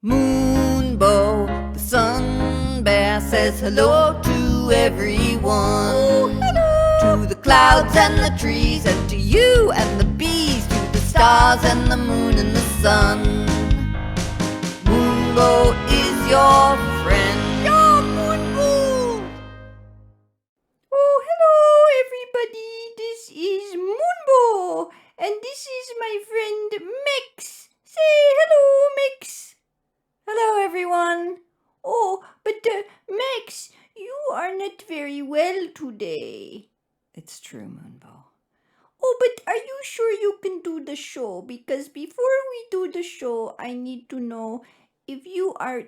Moonbow, the sun bear, says hello to everyone. Oh, hello! To the clouds and the trees, and to you and the bees, to the stars and the moon and the sun. Moonbow is your friend. Yeah, Moonbow! Oh, hello, everybody. This is Moonbow, and this is my friend Mix. Say hello, Mix. Hello, everyone. Oh, but Max, you are not very well today. It's true, Moonbow. Oh, but are you sure you can do the show? Because before we do the show, I need to know if you are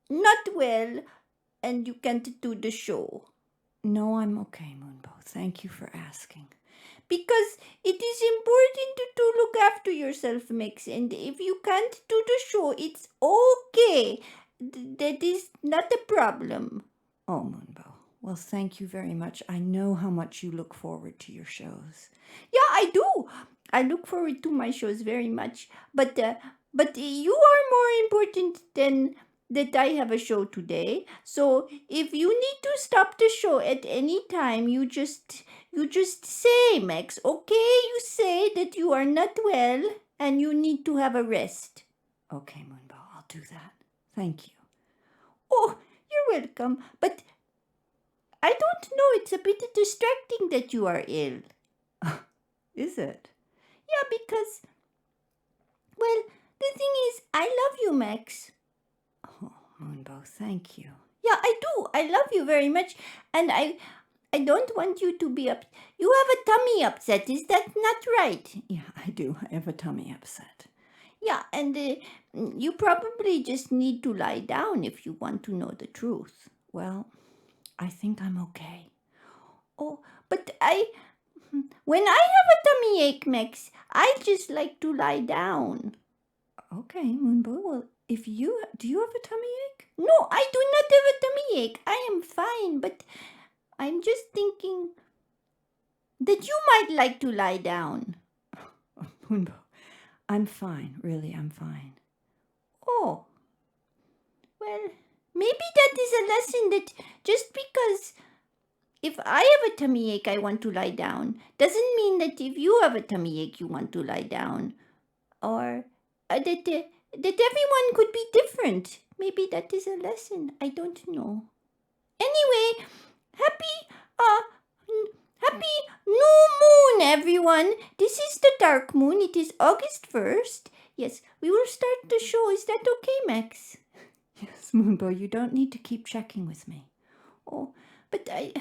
not well and you can't do the show. No, I'm okay, Moonbow. Thank you for asking. Because it is important to look after yourself, Max, and if you can't do the show, it's okay. That is not a problem. Oh, Moonbow. Well, thank you very much. I know how much you look forward to your shows. Yeah, I do. I look forward to my shows very much. But you are more important than that I have a show today. So if you need to stop the show at any time, you just say, Max, okay? You say that you are not well and you need to have a rest. Okay, Moonbow, I'll do that. Thank you. Oh, you're welcome. But I don't know, it's a bit distracting that you are ill. Is it? Yeah, because, well, the thing is, I love you, Max. Oh, Moonbow, thank you. Yeah, I do. I love you very much. And I don't want you to be up. You have a tummy upset. Is that not right? Yeah, I do. I have a tummy upset. Yeah, and you probably just need to lie down if you want to know the truth. Well, I think I'm okay. Oh, but when I have a tummy ache, Max, I just like to lie down. Okay, Moonbow. Well, do you have a tummy ache? No, I do not have a tummy ache. I am fine, but I'm just thinking that you might like to lie down. Oh, Moonbow, I'm fine. Really, I'm fine. Oh, well, maybe that is a lesson that just because if I have a tummy ache, I want to lie down, doesn't mean that if you have a tummy ache, you want to lie down. Or that everyone could be different. Maybe that is a lesson. I don't know. Anyway, happy new moon, everyone. This is the dark moon. It is August 1st. Yes, we will start the show. Is that okay, Max? Yes, Moonbow, you don't need to keep checking with me. Oh, but I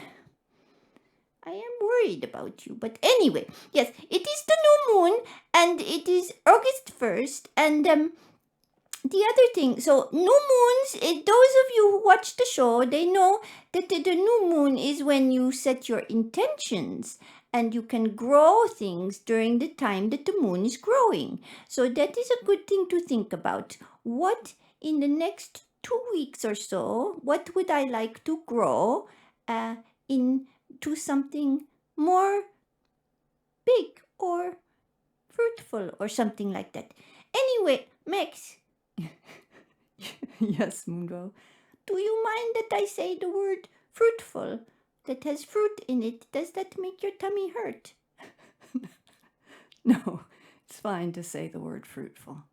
am worried about you. But anyway, yes, it is the new moon and it is August 1st. And the other thing, so new moons, those of you who watch the show, they know that the new moon is when you set your intentions and you can grow things during the time that the moon is growing. So that is a good thing to think about. What in the next 2 weeks or so, what would I like to grow into something more big or fruitful or something like that? Anyway, Max. Yes, Moonbow. Do you mind that I say the word fruitful that has fruit in it? Does that make your tummy hurt? No, it's fine to say the word fruitful.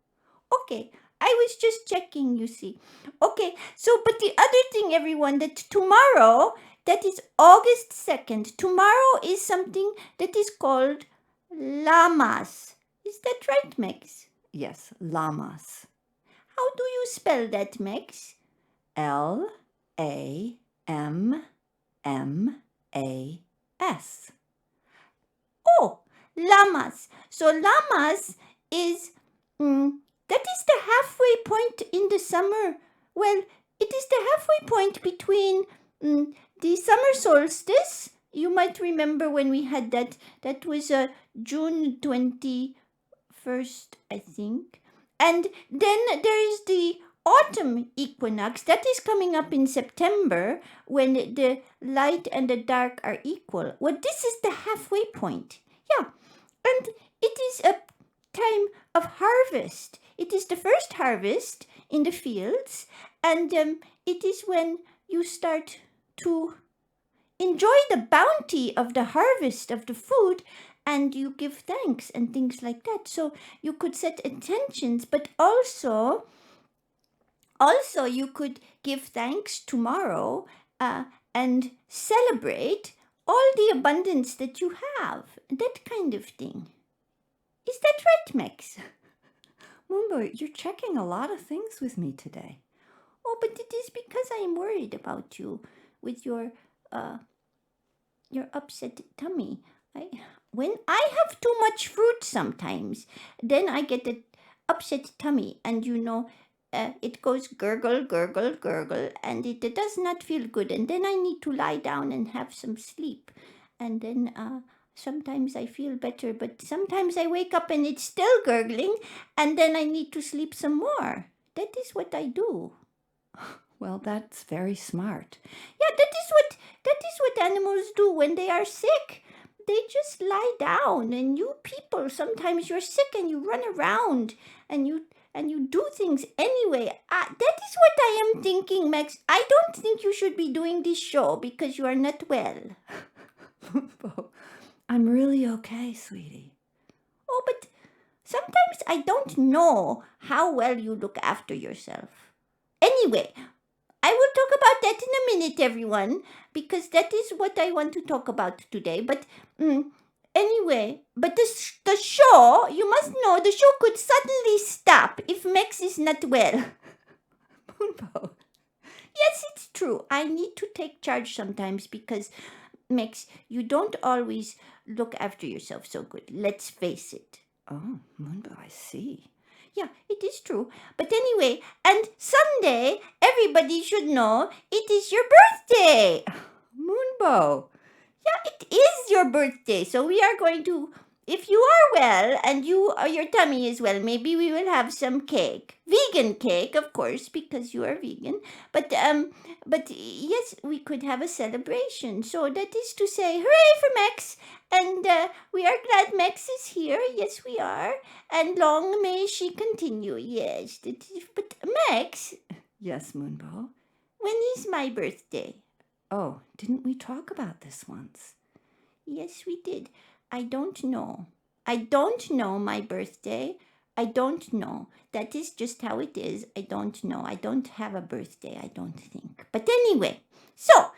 Okay, I was just checking, you see. Okay, so but the other thing, everyone, that tomorrow, that is August 2nd, tomorrow is something that is called Lamas. Is that right, Max? Yes, llamas. How do you spell that, Max? Lammas. Oh, llamas. So llamas is that is the halfway point in the summer. Well, it is the halfway point between the summer solstice. You might remember when we had that. That was June 21st, I think. And then there is the autumn equinox that is coming up in September when the light and the dark are equal. Well, this is the halfway point. Yeah, and it is a time of harvest. It is the first harvest in the fields, and it is when you start to enjoy the bounty of the harvest of the food, and you give thanks and things like that. So you could set intentions, but also you could give thanks tomorrow, and celebrate all the abundance that you have, that kind of thing. Is that right, Max? Moonbow, you're checking a lot of things with me today. Oh, but it is because I am worried about you with your upset tummy. When I have too much fruit sometimes, then I get an upset tummy, and it goes gurgle, gurgle, gurgle, and it does not feel good. And then I need to lie down and have some sleep. And then sometimes I feel better, but sometimes I wake up and it's still gurgling, and then I need to sleep some more. That is what I do. Well, that's very smart. Yeah, that is what animals do when they are sick. They just lie down, and you people, sometimes you're sick and you run around and you do things anyway. That is what I am thinking, Max. I don't think you should be doing this show because you are not well. Moonbow, I'm really okay, sweetie. Oh, but sometimes I don't know how well you look after yourself. Anyway, I will talk about that in a minute, everyone, because that is what I want to talk about today. But anyway, but the show, you must know, the show could suddenly stop if Max is not well. Moonbow. Yes, it's true. I need to take charge sometimes because, Max, you don't always look after yourself so good. Let's face it. Oh, Moonbow, I see. Yeah, it is true. But anyway, and Sunday, everybody should know it is your birthday. Moonbow. Yeah, it is your birthday. So we are going to, if you are well and your tummy is well, maybe we will have some cake. Vegan cake, of course, because you are vegan. But yes, we could have a celebration. So that is to say, hooray for Max. And we are glad Max is here. Yes, we are. And long may she continue. Yes. But Max, Yes, Moonbow. when is my birthday? Oh, didn't we talk about this once? Yes, we did. I don't know. I don't know my birthday. I don't know. That is just how it is. I don't know. I don't have a birthday, I don't think. But anyway, so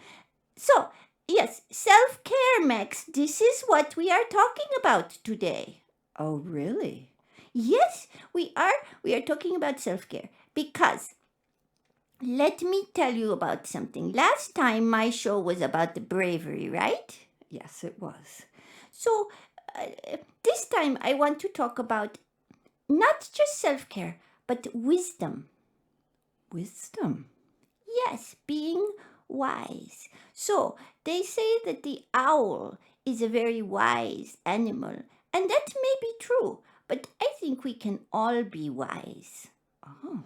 yes, self-care, Max. This is what we are talking about today. Oh, really? Yes, we are. We are talking about self-care because let me tell you about something. Last time my show was about the bravery, right? Yes, it was. So this time I want to talk about not just self-care, but wisdom. Wisdom. Yes, being wise. So they say that the owl is a very wise animal, and that may be true, but I think we can all be wise. Oh.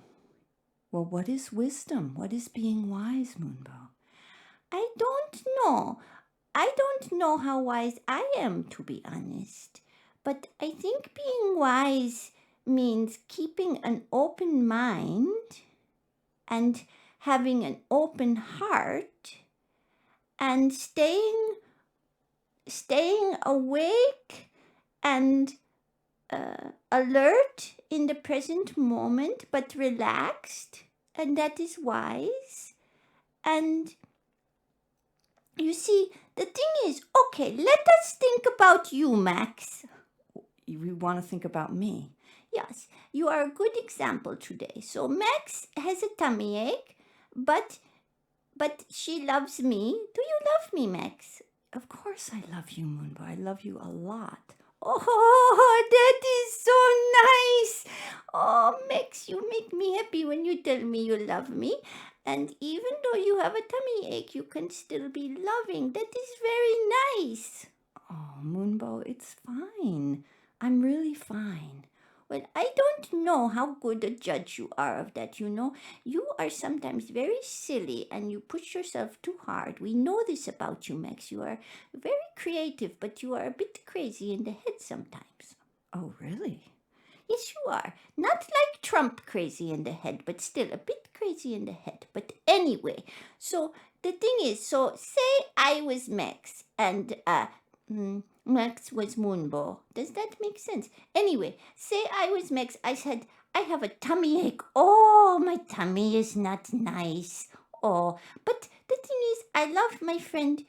Well, what is wisdom? What is being wise, Moonbow? I don't know. I don't know how wise I am, to be honest. But I think being wise means keeping an open mind and having an open heart and staying awake and alert in the present moment, but relaxed, and that is wise. And you see, the thing is, okay, let us think about you, Max. You want to think about me? Yes, you are a good example today. So Max has a tummy ache, but she loves me. Do you love me, Max? Of course I love you, Moonbow. I love you a lot. Oh, that is so nice. Oh, Max, you make me happy when you tell me you love me. And even though you have a tummy ache, you can still be loving. That is very nice. Oh, Moonbow, it's fine. I'm really fine. Well, I don't know how good a judge you are of that, you know. You are sometimes very silly and you push yourself too hard. We know this about you, Max. You are very creative, but you are a bit crazy in the head sometimes. Oh, really? Yes, you are. Not like Trump crazy in the head, but still a bit crazy in the head. But anyway, so the thing is, so say I was Max and Max was Moonbow. Does that make sense? Anyway, say I was Max. I said, I have a tummy ache. Oh, my tummy is not nice. Oh, but the thing is, I love my friend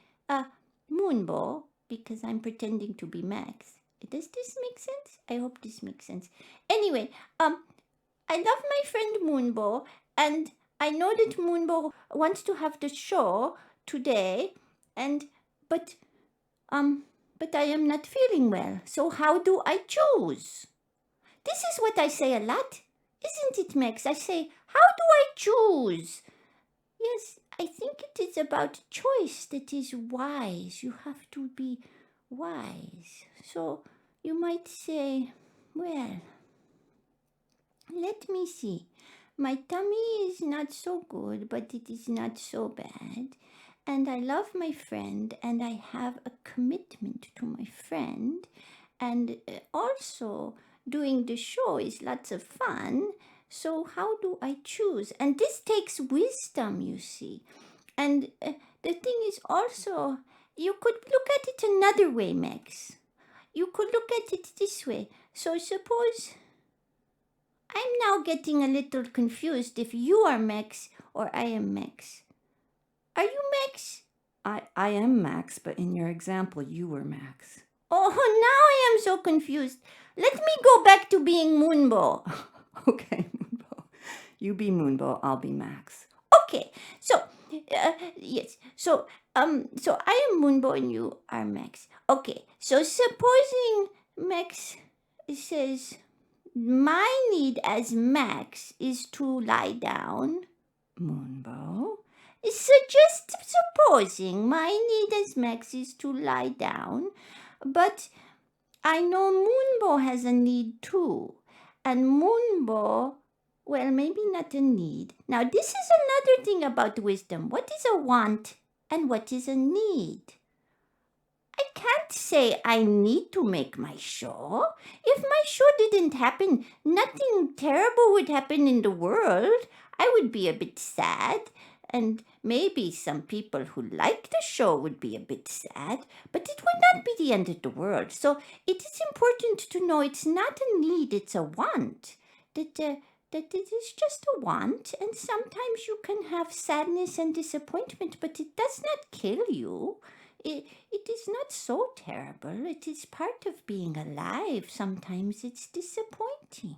Moonbow because I'm pretending to be Max. Does this make sense? I hope this makes sense. Anyway, I love my friend Moonbow, and I know that Moonbow wants to have the show today, and but but I am not feeling well. So how do I choose? This is what I say a lot, isn't it, Max? I say, how do I choose? Yes, I think it is about choice that is wise. You have to be wise. So you might say, well, let me see. My tummy is not so good, but it is not so bad. And I love my friend, and I have a commitment to my friend. And also, doing the show is lots of fun. So, how do I choose? And this takes wisdom, you see. And the thing is also, you could look at it another way, Max. You could look at it this way. So, suppose I'm now getting a little confused if you are Max or I am Max. Are you Max? I am Max, but in your example, you were Max. Oh, now I am so confused. Let me go back to being Moonbow. Okay, Moonbow. You be Moonbow, I'll be Max. Okay, so yes, so I am Moonbow and you are Max. Okay, so supposing Max says my need as Max is to lie down. Moonbow? So just supposing my need as Max is to lie down, but I know Moonbow has a need too. And Moonbow, well, maybe not a need. Now, this is another thing about wisdom. What is a want and what is a need? I can't say I need to make my show. If my show didn't happen, nothing terrible would happen in the world. I would be a bit sad, and maybe some people who like the show would be a bit sad, but it would not be the end of the world. So it is important to know it's not a need, it's a want. That it is just a want, and sometimes you can have sadness and disappointment, but it does not kill you. It is not so terrible. It is part of being alive. Sometimes it's disappointing.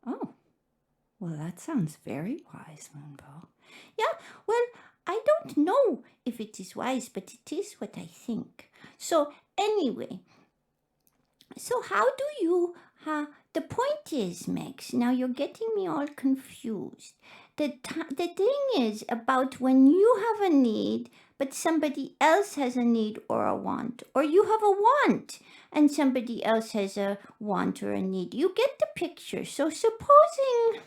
Oh, well, that sounds very wise, Moonbow. Yeah, well, I don't know if it is wise, but it is what I think. So, anyway, so how do you, the point is, Max, now you're getting me all confused. The thing is about when you have a need, but somebody else has a need or a want, or you have a want and somebody else has a want or a need. You get the picture. So supposing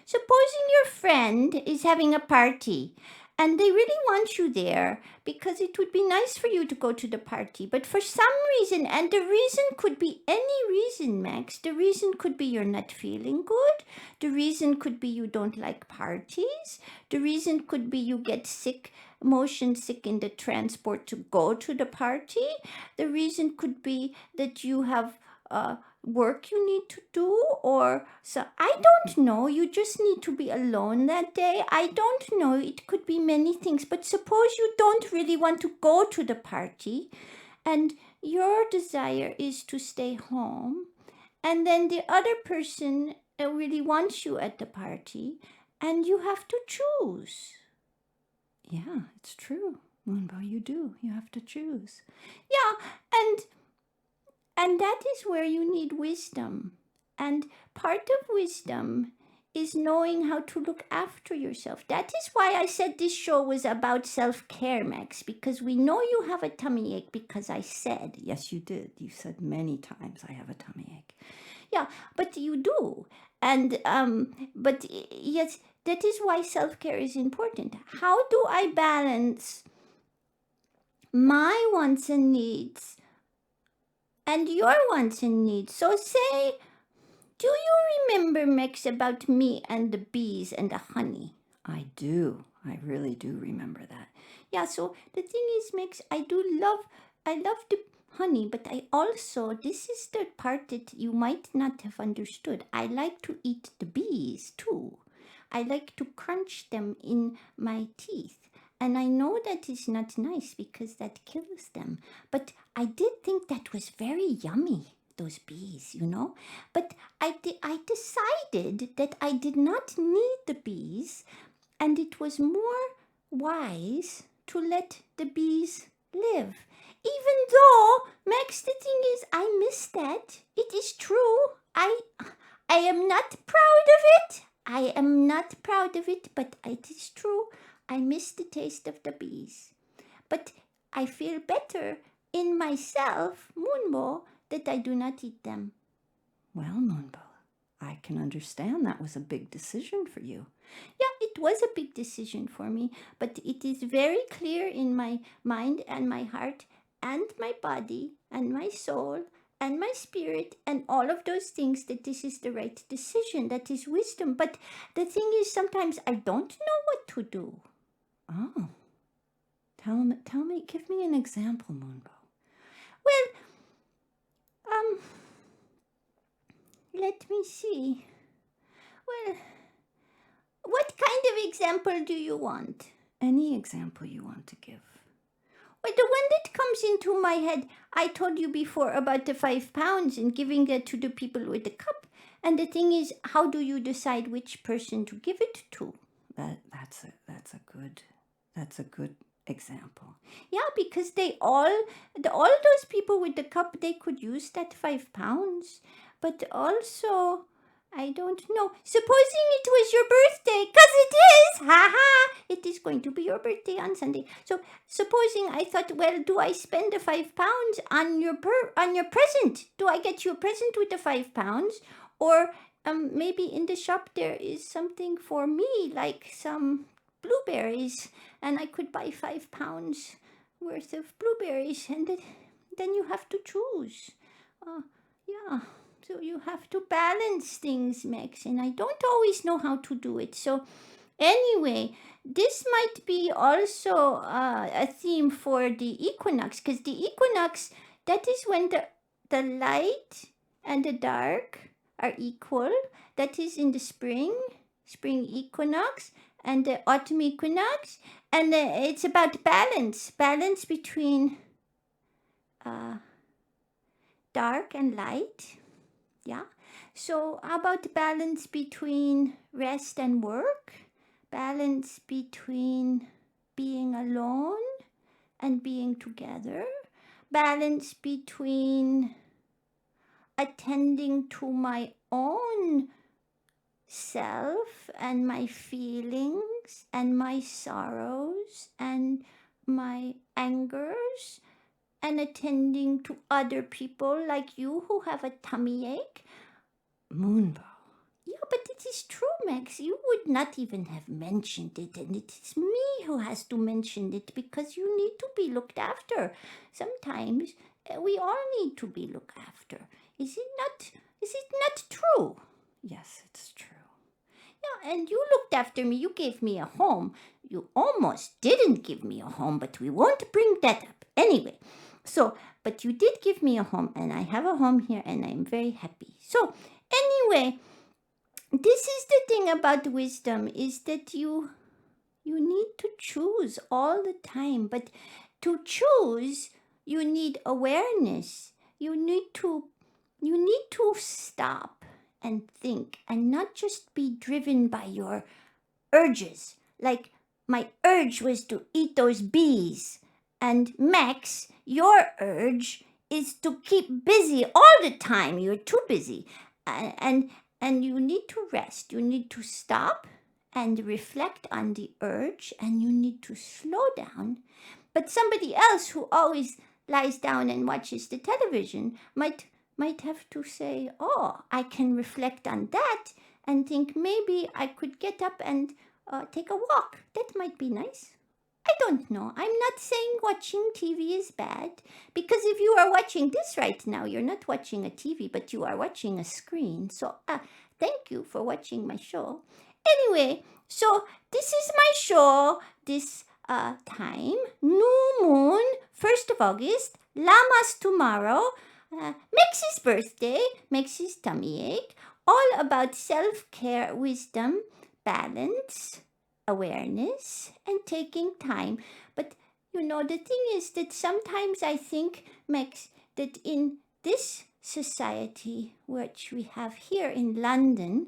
your friend is having a party and they really want you there because it would be nice for you to go to the party. But for some reason, and the reason could be any reason, Max. The reason could be you're not feeling good. The reason could be you don't like parties. The reason could be you get sick, motion sick in the transport to go to the party. The reason could be that you have work you need to do, or so I don't know. You just need to be alone that day. I don't know. It could be many things, but suppose you don't really want to go to the party and your desire is to stay home, and then the other person really wants you at the party, and you have to choose. Yeah, it's true. Moonbow, you do. You have to choose. Yeah, and that is where you need wisdom. And part of wisdom is knowing how to look after yourself. That is why I said this show was about self-care, Max, because we know you have a tummy ache because I said. Yes, you did. You said many times I have a tummy ache. Yeah, but you do. And but yes, that is why self-care is important. How do I balance my wants and needs and your wants and needs. So say, do you remember, Max, about me and the bees and the honey? I do. I really do remember that. Yeah, so the thing is, Max, I love the honey, but I also, this is the part that you might not have understood. I like to eat the bees too. I like to crunch them in my teeth. And I know that is not nice because that kills them. But I did think that was very yummy, those bees, you know. But I decided that I did not need the bees, and it was more wise to let the bees live. Even though, Max, the thing is, I miss that. It is true. I am not proud of it. I am not proud of it, but it is true. I miss the taste of the bees. But I feel better in myself, Moonbow, that I do not eat them. Well, Moonbow, I can understand that was a big decision for you. Yeah, it was a big decision for me, but it is very clear in my mind and my heart and my body and my soul and my spirit and all of those things that this is the right decision. That is wisdom. But the thing is, sometimes I don't know what to do. Oh. Tell me, give me an example, Moonbow. Well, let me see. Well, what kind of example do you want? Any example you want to give. Well, the one that comes into my head, I told you before about the 5 pounds and giving that to the people with the cup. And the thing is, how do you decide which person to give it to? That's a good example. Yeah, because all those people with the cup, they could use that 5 pounds. But also, I don't know. Supposing it was your birthday, 'cause it is, haha, it is going to be your birthday on Sunday. So supposing I thought, well, do I spend the 5 pounds on your present? Do I get you a present with the 5 pounds, or maybe in the shop there is something for me, like some blueberries, and I could buy 5 pounds worth of blueberries, and then you have to choose. Yeah. So you have to balance things, Max, and I don't always know how to do it. So anyway, this might be also a theme for the equinox, because the equinox, that is when the light and the dark are equal. That is in the spring equinox, and the autumn equinox, and it's about balance between dark and light. Yeah. So how about balance between rest and work? Balance between being alone and being together? Balance between attending to my own self and my feelings and my sorrows and my angers, and attending to other people like you who have a tummy ache? Moonbow. Yeah, but it is true, Max. You would not even have mentioned it, and it is me who has to mention it because you need to be looked after. Sometimes we all need to be looked after. Is it not true? Yes, it's true. Yeah, and you looked after me. You gave me a home. You almost didn't give me a home, but we won't bring that up. Anyway, so, but you did give me a home, and I have a home here, and I'm very happy. So, anyway, this is the thing about wisdom, is that you need to choose all the time. But to choose, you need awareness. You need to stop and think, and not just be driven by your urges. Like my urge was to eat those bees, and Max, your urge is to keep busy all the time. You're too busy, and you need to rest. You need to stop and reflect on the urge, and you need to slow down. But somebody else who always lies down and watches the television might have to say, oh, I can reflect on that and think maybe I could get up and take a walk. That might be nice. I don't know. I'm not saying watching TV is bad, because if you are watching this right now, you're not watching a TV, but you are watching a screen. So, thank you for watching my show. Anyway, so this is my show this time. New moon, 1st of August, llamas tomorrow, Mex's birthday, Mex's tummy ache, all about self-care, wisdom, balance, awareness, and taking time. But you know, the thing is that sometimes I think, Max, that in this society which we have here in London,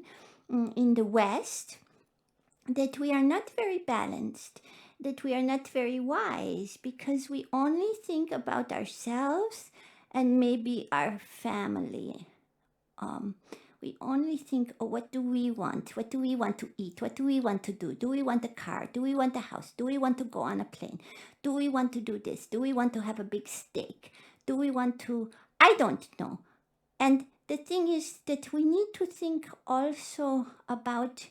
in the West, that we are not very balanced, that we are not very wise, because we only think about ourselves and maybe our family. We only think, oh, what do we want? What do we want to eat? What do we want to do? Do we want a car? Do we want a house? Do we want to go on a plane? Do we want to do this? Do we want to have a big steak? Do we want to... I don't know. And the thing is that we need to think also about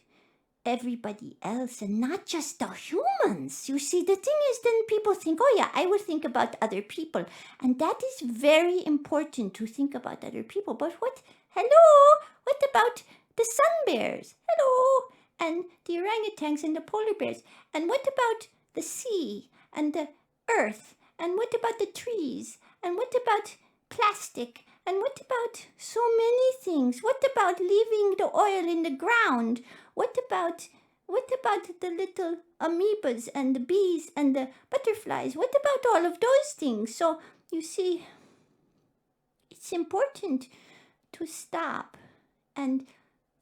everybody else and not just the humans. You see, the thing is, then people think, oh yeah, I will think about other people. And that is very important, to think about other people. But hello, what about the sun bears? Hello, and the orangutans and the polar bears? And what about the sea and the earth? And what about the trees? And what about plastic? And what about so many things? What about leaving the oil in the ground? What about the little amoebas and the bees and the butterflies? What about all of those things? So you see, it's important to stop and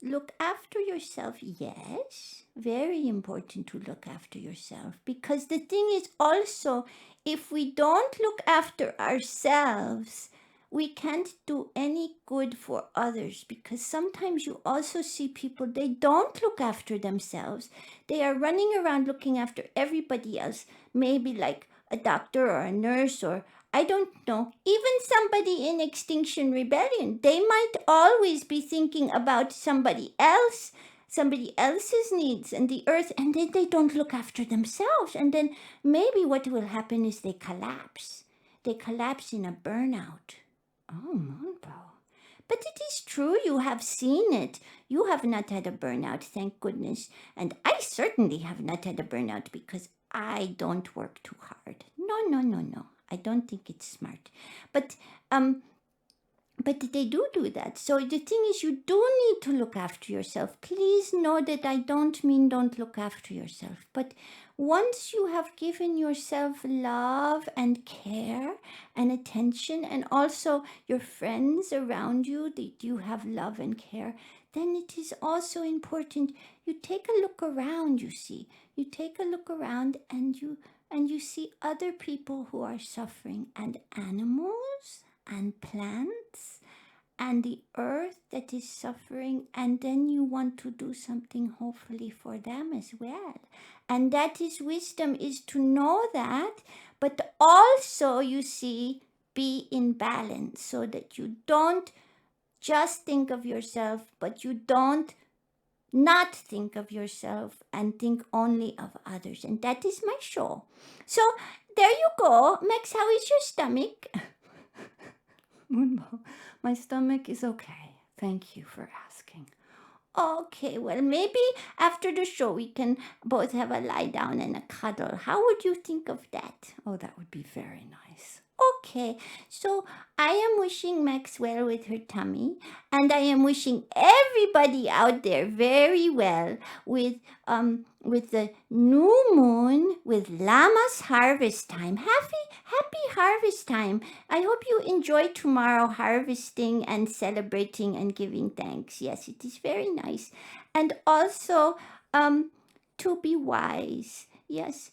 look after yourself. Yes, very important to look after yourself, because the thing is also, if we don't look after ourselves, we can't do any good for others, because sometimes you also see people, they don't look after themselves. They are running around looking after everybody else, maybe like a doctor or a nurse, or I don't know, even somebody in Extinction Rebellion. They might always be thinking about somebody else, somebody else's needs and the earth, and then they don't look after themselves. And then maybe what will happen is they collapse. They collapse in a burnout. Oh, Moonbow. But it is true, you have seen it. You have not had a burnout, thank goodness. And I certainly have not had a burnout, because I don't work too hard. No. I don't think it's smart. But they do that. So the thing is, you do need to look after yourself. Please know that I don't mean don't look after yourself. But once you have given yourself love and care and attention, and also your friends around you, that you have love and care, then it is also important you take a look around, you see. You take a look around and you see other people who are suffering, and animals and plants and the earth that is suffering, and then you want to do something hopefully for them as well. And that is wisdom, is to know that, but also, you see, be in balance, so that you don't just think of yourself, but you don't not think of yourself and think only of others. And that is my show. So there you go. Max, how is your stomach? Moonbow, my stomach is okay. Thank you for asking. Okay, well, maybe after the show we can both have a lie down and a cuddle. How would you think of that? Oh, that would be very nice. Okay, so I am wishing Max well with her tummy, and I am wishing everybody out there very well with the new moon, with llama's harvest time. Happy harvest time. I hope you enjoy tomorrow harvesting and celebrating and giving thanks. Yes, it is very nice. And also to be wise. Yes.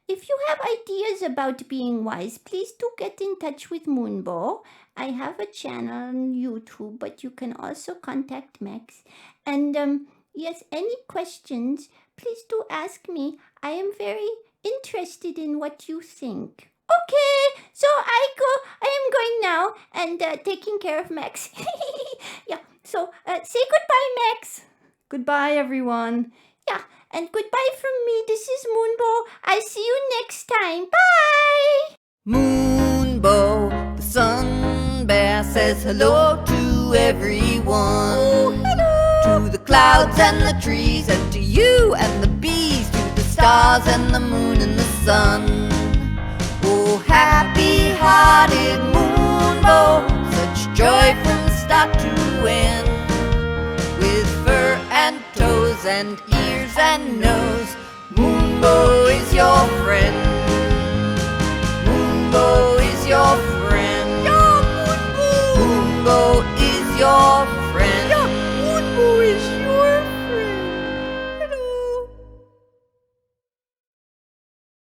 If you have ideas about being wise, please do get in touch with Moonbow. I have a channel on YouTube, but you can also contact Max. And yes, any questions, please do ask me. I am very interested in what you think. Okay, so I am going now and taking care of Max. Yeah, so say goodbye, Max. Goodbye, everyone. Yeah, And goodbye from me. This is Moonbow. I'll see you next time. Bye! Moonbow, the sun bear, says hello to everyone. Oh, hello! To the clouds and the trees, and to you and the bees, to the stars and the moon and the sun. Oh, happy-hearted Moonbow, such joy from start to end. With fur and toes and ears and nose,